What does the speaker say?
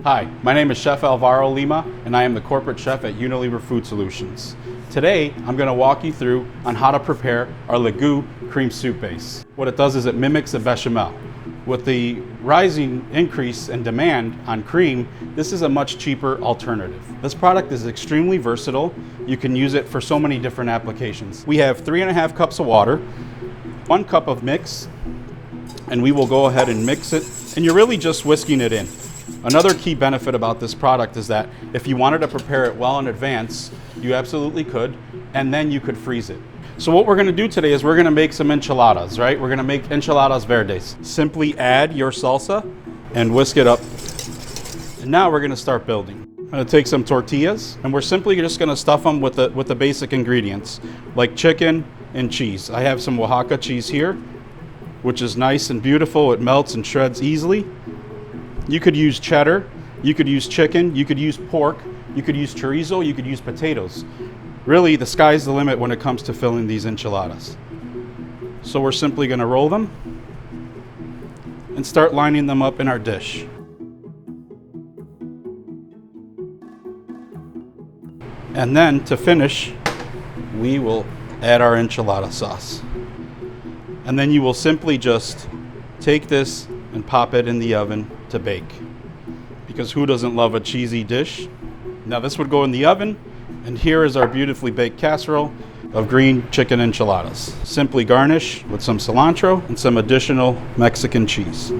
Hi, my name is Chef Alvaro Lima, and I am the corporate chef at Unilever Food Solutions. Today, I'm going to walk you through on how to prepare our LeGout Cream Soup Base. What it does is it mimics a bechamel. With the rising increase in demand on cream, this is a much cheaper alternative. This product is extremely versatile. You can use it for so many different applications. We have 3.5 cups of water, 1 cup of mix, and we will go ahead and mix it, and you're really just whisking it in. Another key benefit about this product is that if you wanted to prepare it well in advance, you absolutely could, and then you could freeze it. So what we're going to do today is we're going to make some enchiladas, right? We're going to make enchiladas verdes. Simply add your salsa and whisk it up. And now we're going to start building. I'm going to take some tortillas, and we're simply just going to stuff them with the basic ingredients, like chicken and cheese. I have some Oaxaca cheese here, which is nice and beautiful. It melts and shreds easily. You could use cheddar, you could use chicken, you could use pork, you could use chorizo, you could use potatoes. Really, the sky's the limit when it comes to filling these enchiladas. So we're simply going to roll them and start lining them up in our dish. And then to finish, we will add our enchilada sauce. And then you will simply just take this and pop it in the oven to bake. Because who doesn't love a cheesy dish? Now this would go in the oven, and here is our beautifully baked casserole of green chicken enchiladas. Simply garnish with some cilantro and some additional Mexican cheese.